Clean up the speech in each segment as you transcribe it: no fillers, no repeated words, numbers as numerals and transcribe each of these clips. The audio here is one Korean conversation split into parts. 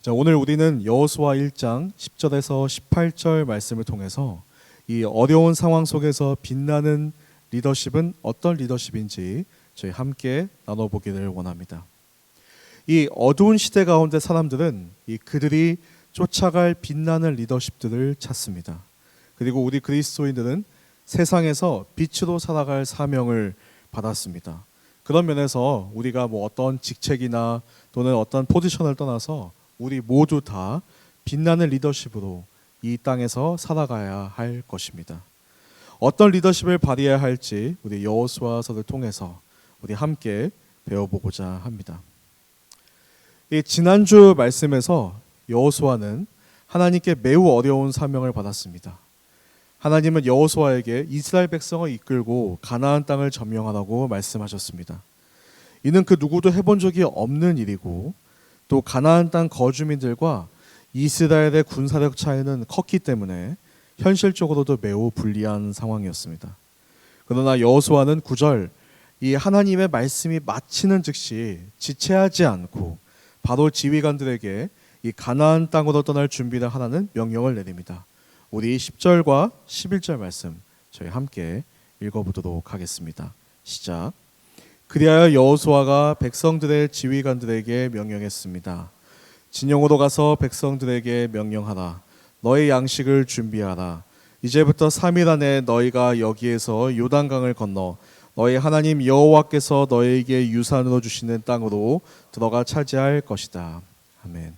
자, 오늘 우리는 여호수아 1장 10절에서 18절 말씀을 통해서 이 어려운 상황 속에서 빛나는 리더십은 어떤 리더십인지 저희 함께 나눠보기를 원합니다. 이 어두운 시대 가운데 사람들은 그들이 쫓아갈 빛나는 리더십들을 찾습니다. 그리고 우리 그리스도인들은 세상에서 빛으로 살아갈 사명을 받았습니다. 그런 면에서 우리가 어떤 직책이나 또는 어떤 포지션을 떠나서 우리 모두 다 빛나는 리더십으로 이 땅에서 살아가야 할 것입니다. 어떤 리더십을 발휘해야 할지 우리 여호수아서를 통해서 우리 함께 배워보고자 합니다. 이 지난주 말씀에서 여호수아는 하나님께 매우 어려운 사명을 받았습니다. 하나님은 여호수아에게 이스라엘 백성을 이끌고 가나안 땅을 점령하라고 말씀하셨습니다. 이는 그 누구도 해본 적이 없는 일이고 또 가나안 땅 거주민들과 이스라엘의 군사력 차이는 컸기 때문에 현실적으로도 매우 불리한 상황이었습니다. 그러나 여호수아는 9절 이 하나님의 말씀이 마치는 즉시 지체하지 않고 바로 지휘관들에게 이 가나안 땅으로 떠날 준비를 하라는 명령을 내립니다. 우리 10절과 11절 말씀 저희 함께 읽어보도록 하겠습니다. 시작. 그리하여 여호수아가 백성들의 지휘관들에게 명령했습니다. 진영으로 가서 백성들에게 명령하라. 너의 양식을 준비하라. 이제부터 3일 안에 너희가 여기에서 요단강을 건너 너희 하나님 여호와께서 너희에게 유산으로 주시는 땅으로 들어가 차지할 것이다. 아멘.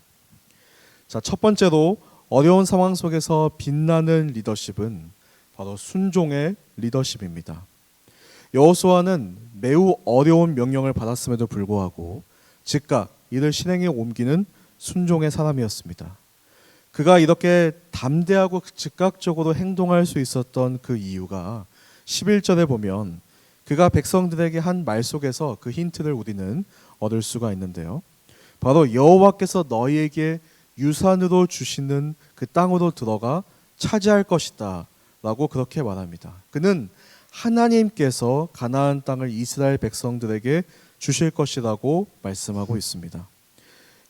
자, 첫 번째로 어려운 상황 속에서 빛나는 리더십은 바로 순종의 리더십입니다. 여호수아는 매우 어려운 명령을 받았음에도 불구하고 즉각 이를 실행에 옮기는 순종의 사람이었습니다. 그가 이렇게 담대하고 즉각적으로 행동할 수 있었던 그 이유가 11절에 보면 그가 백성들에게 한 말 속에서 그 힌트를 우리는 얻을 수가 있는데요. 바로 여호와께서 너희에게 유산으로 주시는 그 땅으로 들어가 차지할 것이다 라고 그렇게 말합니다. 그는 하나님께서 가나안 땅을 이스라엘 백성들에게 주실 것이라고 말씀하고 있습니다.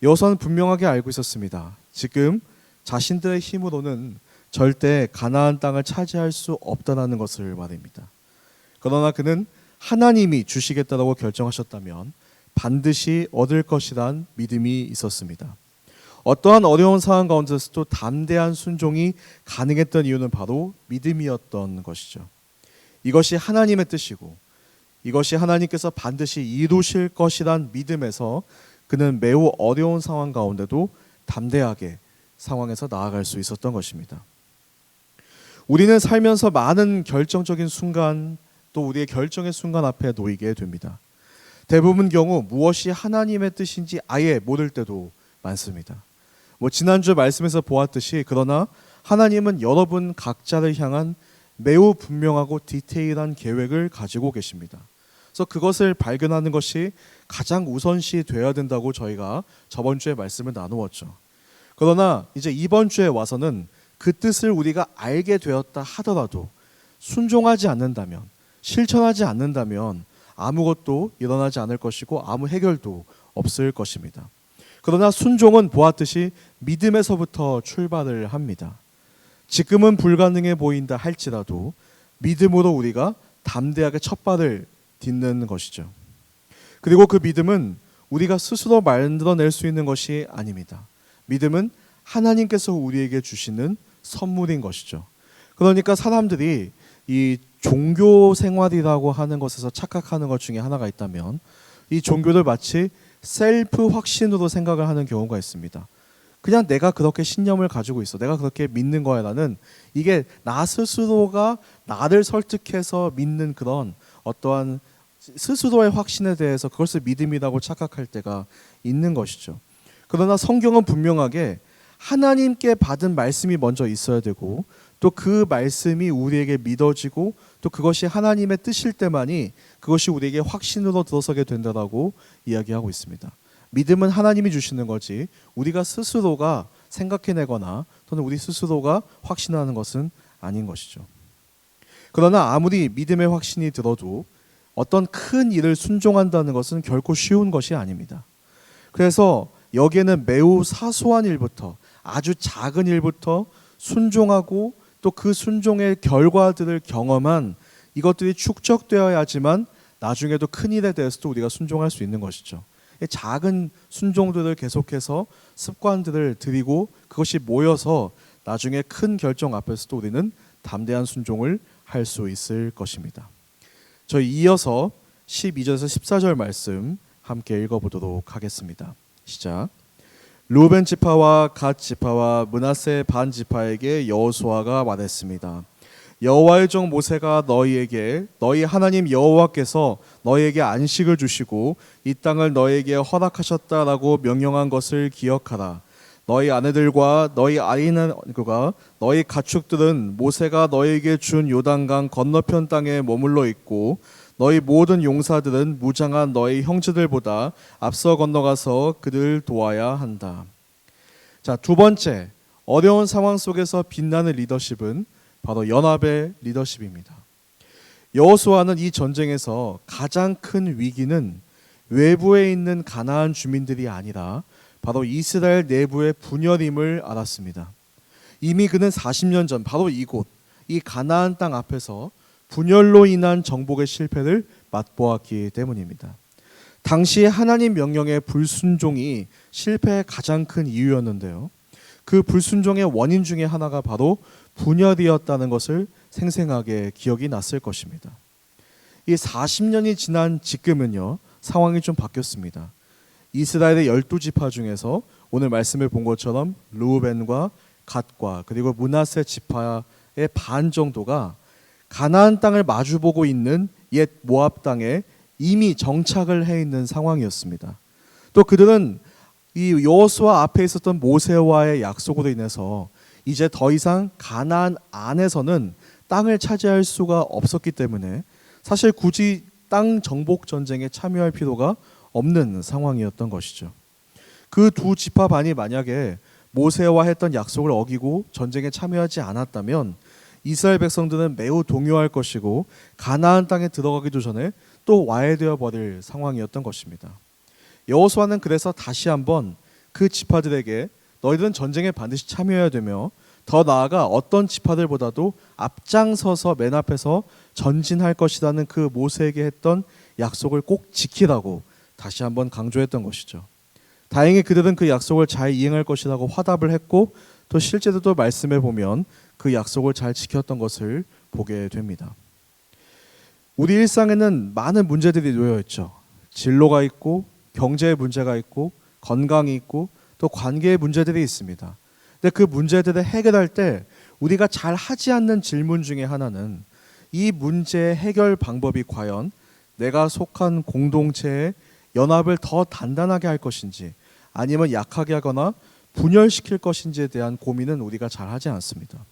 여호수아는 분명하게 알고 있었습니다. 지금 자신들의 힘으로는 절대 가나안 땅을 차지할 수 없다는 것을 말입니다. 그러나 그는 하나님이 주시겠다고 결정하셨다면 반드시 얻을 것이란 믿음이 있었습니다. 어떠한 어려운 상황 가운데서도 담대한 순종이 가능했던 이유는 바로 믿음이었던 것이죠. 이것이 하나님의 뜻이고 이것이 하나님께서 반드시 이루실 것이란 믿음에서 그는 매우 어려운 상황 가운데도 담대하게 상황에서 나아갈 수 있었던 것입니다. 우리는 살면서 많은 결정적인 순간 또 우리의 결정의 순간 앞에 놓이게 됩니다. 대부분 경우 무엇이 하나님의 뜻인지 아예 모를 때도 많습니다. 지난주 말씀에서 보았듯이 그러나 하나님은 여러분 각자를 향한 매우 분명하고 디테일한 계획을 가지고 계십니다. 그래서 그것을 발견하는 것이 가장 우선시 되어야 된다고 저희가 저번 주에 말씀을 나누었죠. 그러나 이제 이번 주에 와서는 그 뜻을 우리가 알게 되었다 하더라도 순종하지 않는다면, 실천하지 않는다면 아무것도 일어나지 않을 것이고 아무 해결도 없을 것입니다. 그러나 순종은 보았듯이 믿음에서부터 출발을 합니다. 지금은 불가능해 보인다 할지라도 믿음으로 우리가 담대하게 첫 발을 딛는 것이죠. 그리고 그 믿음은 우리가 스스로 만들어낼 수 있는 것이 아닙니다. 믿음은 하나님께서 우리에게 주시는 선물인 것이죠. 그러니까 사람들이 이 종교 생활이라고 하는 것에서 착각하는 것 중에 하나가 있다면 이 종교를 마치 셀프 확신으로 생각을 하는 경우가 있습니다. 그냥 내가 그렇게 신념을 가지고 있어. 내가 그렇게 믿는 거야. 나는 이게 나 스스로가 나를 설득해서 믿는 그런 어떠한 스스로의 확신에 대해서 그것을 믿음이라고 착각할 때가 있는 것이죠. 그러나 성경은 분명하게 하나님께 받은 말씀이 먼저 있어야 되고 또 그 말씀이 우리에게 믿어지고 또 그것이 하나님의 뜻일 때만이 그것이 우리에게 확신으로 들어서게 된다라고 이야기하고 있습니다. 믿음은 하나님이 주시는 거지 우리가 스스로가 생각해내거나 또는 우리 스스로가 확신하는 것은 아닌 것이죠. 그러나 아무리 믿음의 확신이 들어도 어떤 큰 일을 순종한다는 것은 결코 쉬운 것이 아닙니다. 그래서 여기에는 매우 사소한 일부터 아주 작은 일부터 순종하고 또 그 순종의 결과들을 경험한 이것들이 축적되어야지만 나중에도 큰 일에 대해서도 우리가 순종할 수 있는 것이죠. 작은 순종들을 계속해서 습관들을 들이고 그것이 모여서 나중에 큰 결정 앞에서도 우리는 담대한 순종을 할 수 있을 것입니다. 저희 이어서 12절에서 14절 말씀 함께 읽어보도록 하겠습니다. 시작. 루벤 지파와 갓 지파와 므낫세 반 지파에게 여호수아가 말했습니다. 여호와의 종 모세가 너희에게 너희 하나님 여호와께서 너희에게 안식을 주시고 이 땅을 너희에게 허락하셨다라고 명령한 것을 기억하라. 너희 아내들과 너희 아이들과 너희 가축들은 모세가 너희에게 준 요단강 건너편 땅에 머물러 있고 너희 모든 용사들은 무장한 너희 형제들보다 앞서 건너가서 그들을 도와야 한다. 자, 두 번째, 어려운 상황 속에서 빛나는 리더십은 바로 연합의 리더십입니다. 여호수아는 이 전쟁에서 가장 큰 위기는 외부에 있는 가나안 주민들이 아니라 바로 이스라엘 내부의 분열임을 알았습니다. 이미 그는 40년 전 바로 이곳 이 가나안 땅 앞에서 분열로 인한 정복의 실패를 맛보았기 때문입니다. 당시 하나님 명령의 불순종이 실패의 가장 큰 이유였는데요. 그 불순종의 원인 중에 하나가 바로 분열이었다는 것을 생생하게 기억이 났을 것입니다. 이 40년이 지난 지금은요, 상황이 좀 바뀌었습니다. 이스라엘의 12지파 중에서 오늘 말씀을 본 것처럼 르우벤과 갓과 그리고 므낫세 지파의 반 정도가 가나안 땅을 마주보고 있는 옛 모압 땅에 이미 정착을 해 있는 상황이었습니다. 또 그들은 이 여호수아 앞에 있었던 모세와의 약속으로 인해서 이제 더 이상 가나안 안에서는 땅을 차지할 수가 없었기 때문에 사실 굳이 땅 정복 전쟁에 참여할 필요가 없는 상황이었던 것이죠. 그 두 지파 반이 만약에 모세와 했던 약속을 어기고 전쟁에 참여하지 않았다면 이스라엘 백성들은 매우 동요할 것이고 가나안 땅에 들어가기도 전에 또 와해되어 버릴 상황이었던 것입니다. 여호수아는 그래서 다시 한번 그 지파들에게 너희들은 전쟁에 반드시 참여해야 되며 더 나아가 어떤 지파들보다도 앞장서서 맨 앞에서 전진할 것이라는 그 모세에게 했던 약속을 꼭 지키라고 다시 한번 강조했던 것이죠. 다행히 그들은 그 약속을 잘 이행할 것이라고 화답을 했고 또 실제로도 말씀해 보면 그 약속을 잘 지켰던 것을 보게 됩니다. 우리 일상에는 많은 문제들이 놓여 있죠. 진로가 있고 경제의 문제가 있고 건강이 있고 또 관계의 문제들이 있습니다. 근데 그 문제들을 해결할 때 우리가 잘 하지 않는 질문 중에 하나는 이 문제의 해결 방법이 과연 내가 속한 공동체의 연합을 더 단단하게 할 것인지 아니면 약하게 하거나 분열시킬 것인지에 대한 고민은 우리가 잘 하지 않습니다.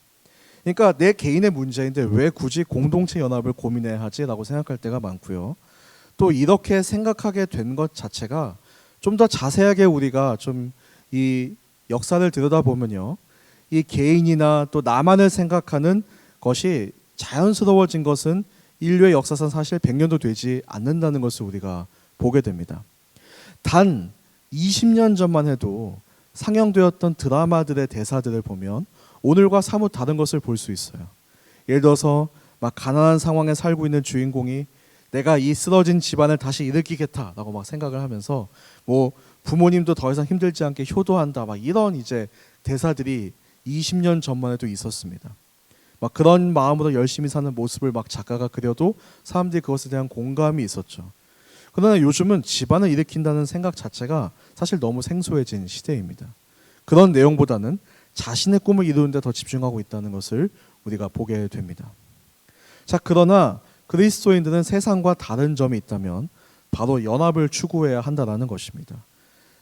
그러니까 내 개인의 문제인데 왜 굳이 공동체 연합을 고민해야 하지라고 생각할 때가 많고요. 또 이렇게 생각하게 된 것 자체가 좀 더 자세하게 우리가 좀 이 역사를 들여다보면요. 이 개인이나 또 나만을 생각하는 것이 자연스러워진 것은 인류의 역사상 사실 100년도 되지 않는다는 것을 우리가 보게 됩니다. 단 20년 전만 해도 상영되었던 드라마들의 대사들을 보면 오늘과 사뭇 다른 것을 볼 수 있어요. 예를 들어서 막 가난한 상황에 살고 있는 주인공이 내가 이 쓰러진 집안을 다시 일으키겠다라고 막 생각을 하면서 뭐 부모님도 더 이상 힘들지 않게 효도한다 막 이런 이제 대사들이 20년 전만 해도 있었습니다. 막 그런 마음으로 열심히 사는 모습을 막 작가가 그려도 사람들이 그것에 대한 공감이 있었죠. 그러나 요즘은 집안을 일으킨다는 생각 자체가 사실 너무 생소해진 시대입니다. 그런 내용보다는 자신의 꿈을 이루는 데 더 집중하고 있다는 것을 우리가 보게 됩니다. 자, 그러나 그리스도인들은 세상과 다른 점이 있다면 바로 연합을 추구해야 한다는 것입니다.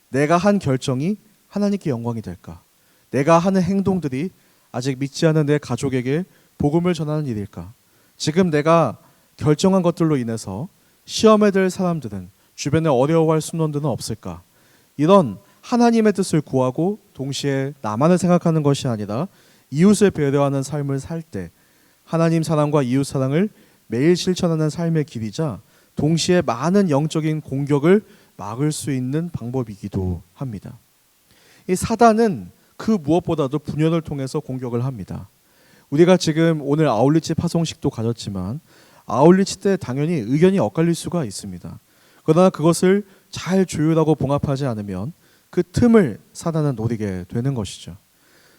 내가 한 결정이 하나님께 영광이 될까? 내가 하는 행동들이 아직 믿지 않은 내 가족에게 복음을 전하는 일일까? 지금 내가 결정한 것들로 인해서 시험에 들 사람들은 주변에 어려워할 순원들은 없을까? 이런 하나님의 뜻을 구하고 동시에 나만을 생각하는 것이 아니라 이웃을 배려하는 삶을 살 때 하나님 사랑과 이웃 사랑을 매일 실천하는 삶의 길이자 동시에 많은 영적인 공격을 막을 수 있는 방법이기도 합니다. 이 사단은 그 무엇보다도 분열을 통해서 공격을 합니다. 우리가 지금 오늘 아울리치 파송식도 가졌지만 아울리치 때 당연히 의견이 엇갈릴 수가 있습니다. 그러나 그것을 잘 조율하고 봉합하지 않으면 그 틈을 사단은 노리게 되는 것이죠.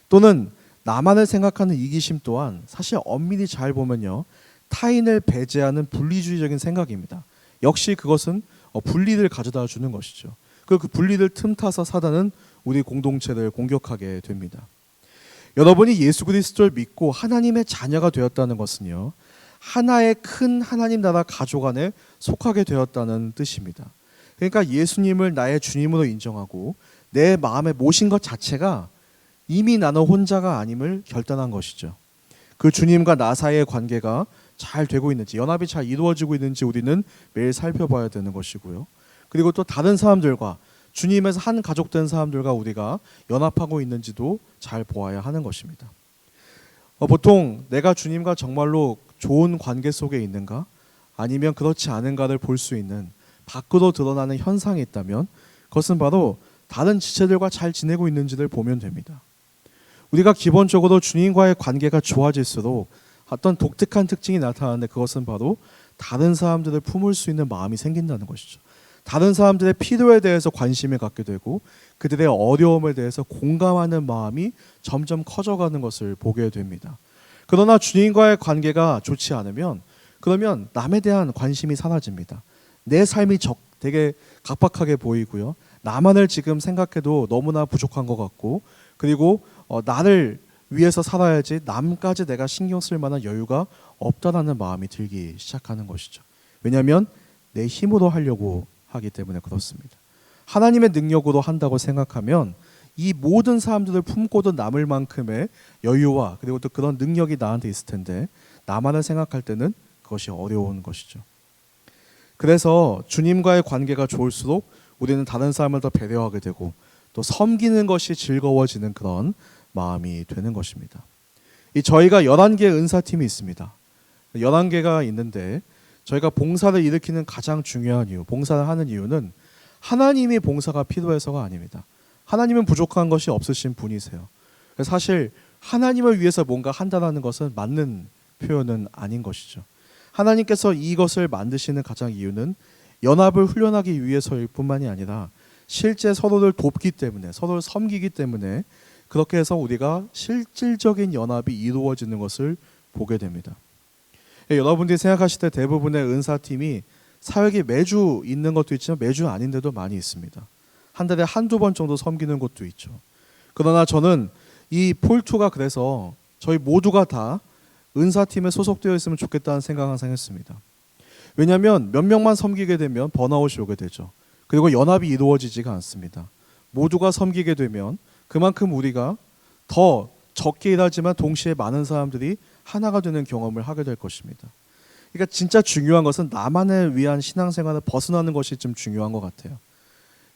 또는 나만을 생각하는 이기심 또한 사실 엄밀히 잘 보면요, 타인을 배제하는 분리주의적인 생각입니다. 역시 그것은 분리를 가져다 주는 것이죠. 그 분리를 틈타서 사단은 우리 공동체를 공격하게 됩니다. 여러분이 예수 그리스도를 믿고 하나님의 자녀가 되었다는 것은요, 하나의 큰 하나님 나라 가족 안에 속하게 되었다는 뜻입니다. 그러니까 예수님을 나의 주님으로 인정하고 내 마음에 모신 것 자체가 이미 나는 혼자가 아님을 결단한 것이죠. 그 주님과 나 사이의 관계가 잘 되고 있는지, 연합이 잘 이루어지고 있는지 우리는 매일 살펴봐야 되는 것이고요. 그리고 또 다른 사람들과, 주님에서 한 가족된 사람들과 우리가 연합하고 있는지도 잘 보아야 하는 것입니다. 보통 내가 주님과 정말로 좋은 관계 속에 있는가, 아니면 그렇지 않은가를 볼 수 있는 밖으로 드러나는 현상이 있다면 그것은 바로 다른 지체들과 잘 지내고 있는지를 보면 됩니다. 우리가 기본적으로 주님과의 관계가 좋아질수록 어떤 독특한 특징이 나타나는데, 그것은 바로 다른 사람들을 품을 수 있는 마음이 생긴다는 것이죠. 다른 사람들의 필요에 대해서 관심을 갖게 되고 그들의 어려움에 대해서 공감하는 마음이 점점 커져가는 것을 보게 됩니다. 그러나 주님과의 관계가 좋지 않으면, 그러면 남에 대한 관심이 사라집니다. 내 삶이 되게 각박하게 보이고요, 나만을 지금 생각해도 너무나 부족한 것 같고, 그리고 나를 위해서 살아야지 남까지 내가 신경 쓸 만한 여유가 없다라는 마음이 들기 시작하는 것이죠. 왜냐하면 내 힘으로 하려고 하기 때문에 그렇습니다. 하나님의 능력으로 한다고 생각하면 이 모든 사람들을 품고도 남을 만큼의 여유와 그리고 또 그런 능력이 나한테 있을 텐데, 나만을 생각할 때는 그것이 어려운 것이죠. 그래서 주님과의 관계가 좋을수록 우리는 다른 사람을 더 배려하게 되고 또 섬기는 것이 즐거워지는 그런 마음이 되는 것입니다. 저희가 11개의 은사팀이 있습니다. 11개가 있는데 저희가 봉사를 일으키는 가장 중요한 이유, 봉사를 하는 이유는 하나님이 봉사가 필요해서가 아닙니다. 하나님은 부족한 것이 없으신 분이세요. 사실 하나님을 위해서 뭔가 한다는 것은 맞는 표현은 아닌 것이죠. 하나님께서 이것을 만드시는 가장 이유는 연합을 훈련하기 위해서일 뿐만이 아니라 실제 서로를 돕기 때문에, 서로를 섬기기 때문에 그렇게 해서 우리가 실질적인 연합이 이루어지는 것을 보게 됩니다. 여러분들이 생각하실 때 대부분의 은사팀이 사역이 매주 있는 것도 있지만 매주 아닌데도 많이 있습니다. 한 달에 한두 번 정도 섬기는 것도 있죠. 그러나 저는 이 폴투가 그래서 저희 모두가 다 은사팀에 소속되어 있으면 좋겠다는 생각을 항상 했습니다. 왜냐하면 몇 명만 섬기게 되면 번아웃이 오게 되죠. 그리고 연합이 이루어지지가 않습니다. 모두가 섬기게 되면 그만큼 우리가 더 적게 일하지만 동시에 많은 사람들이 하나가 되는 경험을 하게 될 것입니다. 그러니까 진짜 중요한 것은 나만을 위한 신앙생활을 벗어나는 것이 좀 중요한 것 같아요.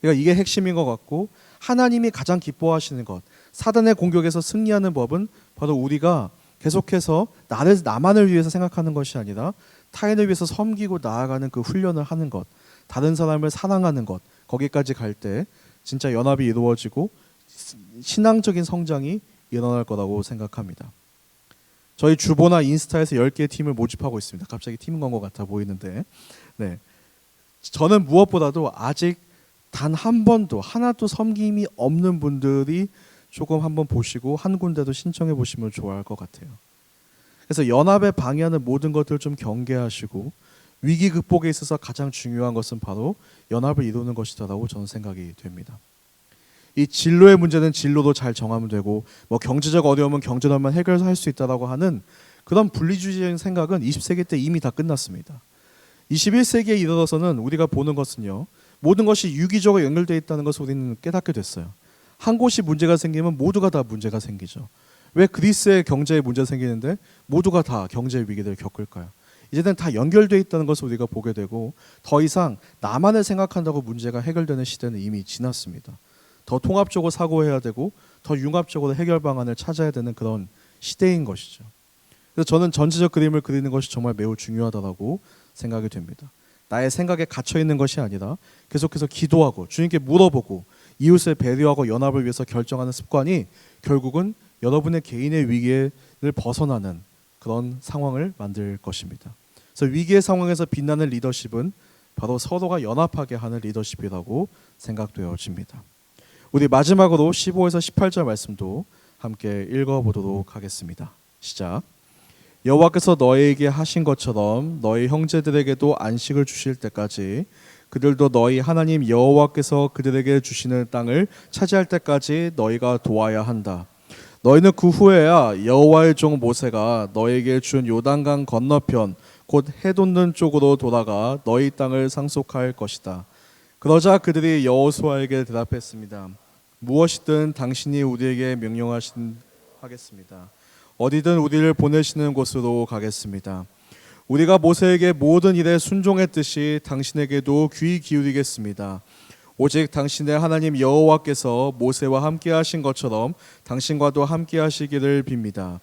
그러니까 이게 핵심인 것 같고, 하나님이 가장 기뻐하시는 것, 사단의 공격에서 승리하는 법은 바로 우리가 계속해서 나만을 위해서 생각하는 것이 아니라 타인을 위해서 섬기고 나아가는 그 훈련을 하는 것, 다른 사람을 사랑하는 것, 거기까지 갈 때 진짜 연합이 이루어지고 신앙적인 성장이 일어날 거라고 생각합니다. 저희 주보나 인스타에서 10개의 팀을 모집하고 있습니다. 갑자기 팀 건 것 같아 보이는데, 네, 저는 무엇보다도 아직 단 한 번도 하나도 섬김이 없는 분들이 조금 한번 보시고 한 군데도 신청해 보시면 좋아할 것 같아요. 그래서 연합에 방해하는 모든 것들을 좀 경계하시고, 위기 극복에 있어서 가장 중요한 것은 바로 연합을 이루는 것이다라고 저는 생각이 됩니다. 이 진로의 문제는 진로도 잘 정하면 되고, 경제적 어려움은 경제로만 해결할 수 있다라고 하는 그런 분리주의적인 생각은 20세기 때 이미 다 끝났습니다. 21세기에 이르러서는 우리가 보는 것은요, 모든 것이 유기적으로 연결되어 있다는 것을 우리는 깨닫게 됐어요. 한 곳이 문제가 생기면 모두가 다 문제가 생기죠. 왜 그리스의 경제에 문제가 생기는데 모두가 다 경제 위기를 겪을까요? 이제는 다 연결되어 있다는 것을 우리가 보게 되고, 더 이상 나만을 생각한다고 문제가 해결되는 시대는 이미 지났습니다. 더 통합적으로 사고해야 되고 더 융합적으로 해결 방안을 찾아야 되는 그런 시대인 것이죠. 그래서 저는 전체적 그림을 그리는 것이 정말 매우 중요하다고 생각이 됩니다. 나의 생각에 갇혀 있는 것이 아니라 계속해서 기도하고 주님께 물어보고 이웃을 배려하고 연합을 위해서 결정하는 습관이 결국은 여러분의 개인의 위기를 벗어나는 그런 상황을 만들 것입니다. 그래서 위기의 상황에서 빛나는 리더십은 바로 서로가 연합하게 하는 리더십이라고 생각되어집니다. 우리 마지막으로 15에서 18절 말씀도 함께 읽어보도록 하겠습니다. 시작. 여호와께서 너희에게 하신 것처럼 너희 형제들에게도 안식을 주실 때까지 그들도 너희 하나님 여호와께서 그들에게 주시는 땅을 차지할 때까지 너희가 도와야 한다. 너희는 그 후에야 여호와의 종 모세가 너희에게 준 요단강 건너편 곧 해돋는 쪽으로 돌아가 너희 땅을 상속할 것이다. 그러자 그들이 여호수아에게 대답했습니다. 무엇이든 당신이 우리에게 명령하겠습니다. 어디든 우리를 보내시는 곳으로 가겠습니다. 우리가 모세에게 모든 일에 순종했듯이 당신에게도 귀 기울이겠습니다. 오직 당신의 하나님 여호와께서 모세와 함께 하신 것처럼 당신과도 함께 하시기를 빕니다.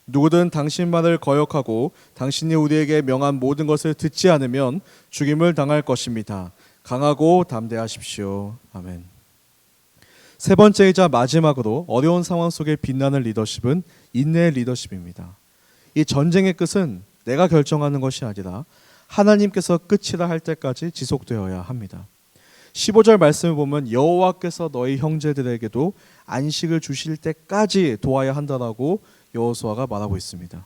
누구든 당신 말을 거역하고 당신이 우리에게 명한 모든 것을 듣지 않으면 죽임을 당할 것입니다. 강하고 담대하십시오. 아멘. 세 번째이자 마지막으로 어려운 상황 속에 빛나는 리더십은 인내의 리더십입니다. 이 전쟁의 끝은 내가 결정하는 것이 아니라 하나님께서 끝이라 할 때까지 지속되어야 합니다. 15절 말씀을 보면 여호와께서 너희 형제들에게도 안식을 주실 때까지 도와야 한다라고 여호수아가 말하고 있습니다.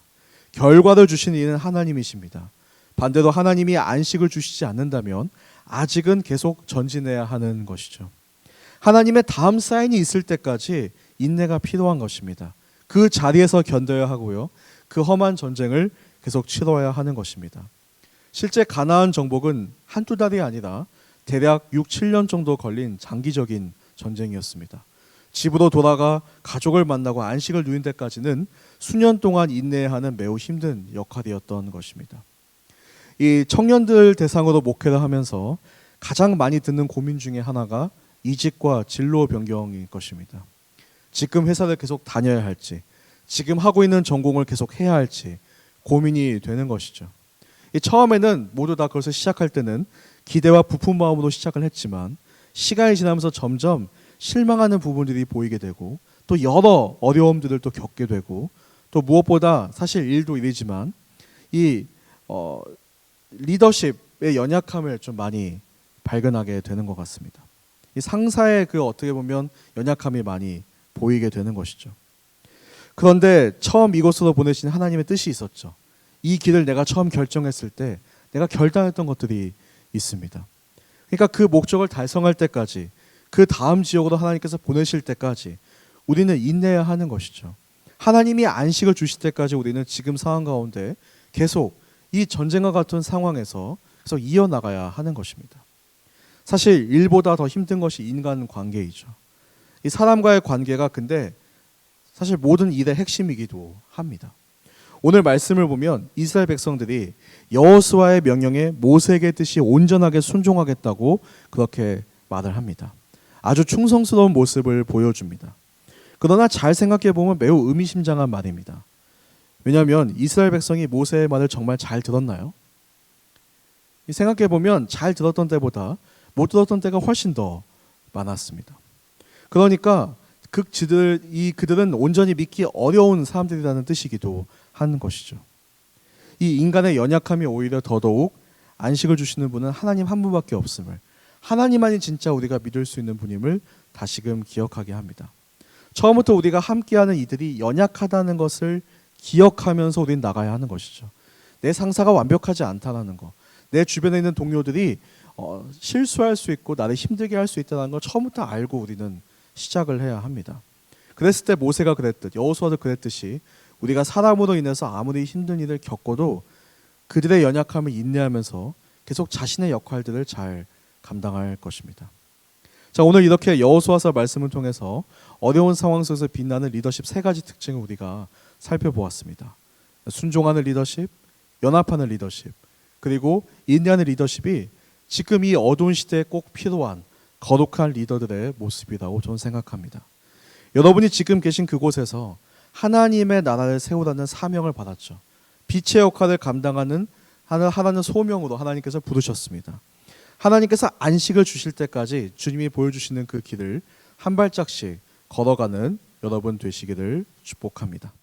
결과를 주시는 이는 하나님이십니다. 반대로 하나님이 안식을 주시지 않는다면 아직은 계속 전진해야 하는 것이죠. 하나님의 다음 사인이 있을 때까지 인내가 필요한 것입니다. 그 자리에서 견뎌야 하고요. 그 험한 전쟁을 계속 치러야 하는 것입니다. 실제 가나안 정복은 한두 달이 아니라 대략 6, 7년 정도 걸린 장기적인 전쟁이었습니다. 집으로 돌아가 가족을 만나고 안식을 누린 데까지는 수년 동안 인내해야 하는 매우 힘든 역할이었던 것입니다. 이 청년들 대상으로 목회를 하면서 가장 많이 듣는 고민 중에 하나가 이직과 진로 변경일 것입니다. 지금 회사를 계속 다녀야 할지, 지금 하고 있는 전공을 계속 해야 할지 고민이 되는 것이죠. 처음에는 모두 다 그것을 시작할 때는 기대와 부푼 마음으로 시작을 했지만 시간이 지나면서 점점 실망하는 부분들이 보이게 되고 또 여러 어려움들을 또 겪게 되고 또 무엇보다 사실 일도 일이지만 이 리더십의 연약함을 좀 많이 발견하게 되는 것 같습니다. 이 상사의 그 어떻게 보면 연약함이 많이 보이게 되는 것이죠. 그런데 처음 이곳으로 보내신 하나님의 뜻이 있었죠. 이 길을 내가 처음 결정했을 때 내가 결단했던 것들이 있습니다. 그러니까 그 목적을 달성할 때까지 그 다음 지역으로 하나님께서 보내실 때까지 우리는 인내해야 하는 것이죠. 하나님이 안식을 주실 때까지 우리는 지금 상황 가운데 계속 이 전쟁과 같은 상황에서 계속 이어나가야 하는 것입니다. 사실 일보다 더 힘든 것이 인간 관계이죠. 이 사람과의 관계가 근데 사실 모든 일의 핵심이기도 합니다. 오늘 말씀을 보면 이스라엘 백성들이 여호수아의 명령에 모세에게 뜻이 온전하게 순종하겠다고 그렇게 말을 합니다. 아주 충성스러운 모습을 보여줍니다. 그러나 잘 생각해 보면 매우 의미심장한 말입니다. 왜냐하면 이스라엘 백성이 모세의 말을 정말 잘 들었나요? 생각해 보면 잘 들었던 때보다 못 들었던 때가 훨씬 더 많았습니다. 그러니까 그들은 온전히 믿기 어려운 사람들이라는 뜻이기도 하는 것이죠. 이 인간의 연약함이 오히려 더더욱 안식을 주시는 분은 하나님 한 분밖에 없음을, 하나님만이 진짜 우리가 믿을 수 있는 분임을 다시금 기억하게 합니다. 처음부터 우리가 함께하는 이들이 연약하다는 것을 기억하면서 우리는 나가야 하는 것이죠. 내 상사가 완벽하지 않다는 거, 내 주변에 있는 동료들이 실수할 수 있고 나를 힘들게 할 수 있다는 걸 처음부터 알고 우리는 시작을 해야 합니다. 그랬을 때 모세가 그랬듯, 여호수아도 그랬듯이 우리가 사람으로 인해서 아무리 힘든 일을 겪어도 그들의 연약함을 인내하면서 계속 자신의 역할들을 잘 감당할 것입니다. 자, 오늘 이렇게 여호수아서 말씀을 통해서 어려운 상황 속에서 빛나는 리더십 세 가지 특징을 우리가 살펴보았습니다. 순종하는 리더십, 연합하는 리더십, 그리고 인내하는 리더십이 지금 이 어두운 시대에 꼭 필요한 거룩한 리더들의 모습이라고 저는 생각합니다. 여러분이 지금 계신 그곳에서 하나님의 나라를 세우라는 사명을 받았죠. 빛의 역할을 감당하는 하나는 소명으로 하나님께서 부르셨습니다. 하나님께서 안식을 주실 때까지 주님이 보여주시는 그 길을 한 발짝씩 걸어가는 여러분 되시기를 축복합니다.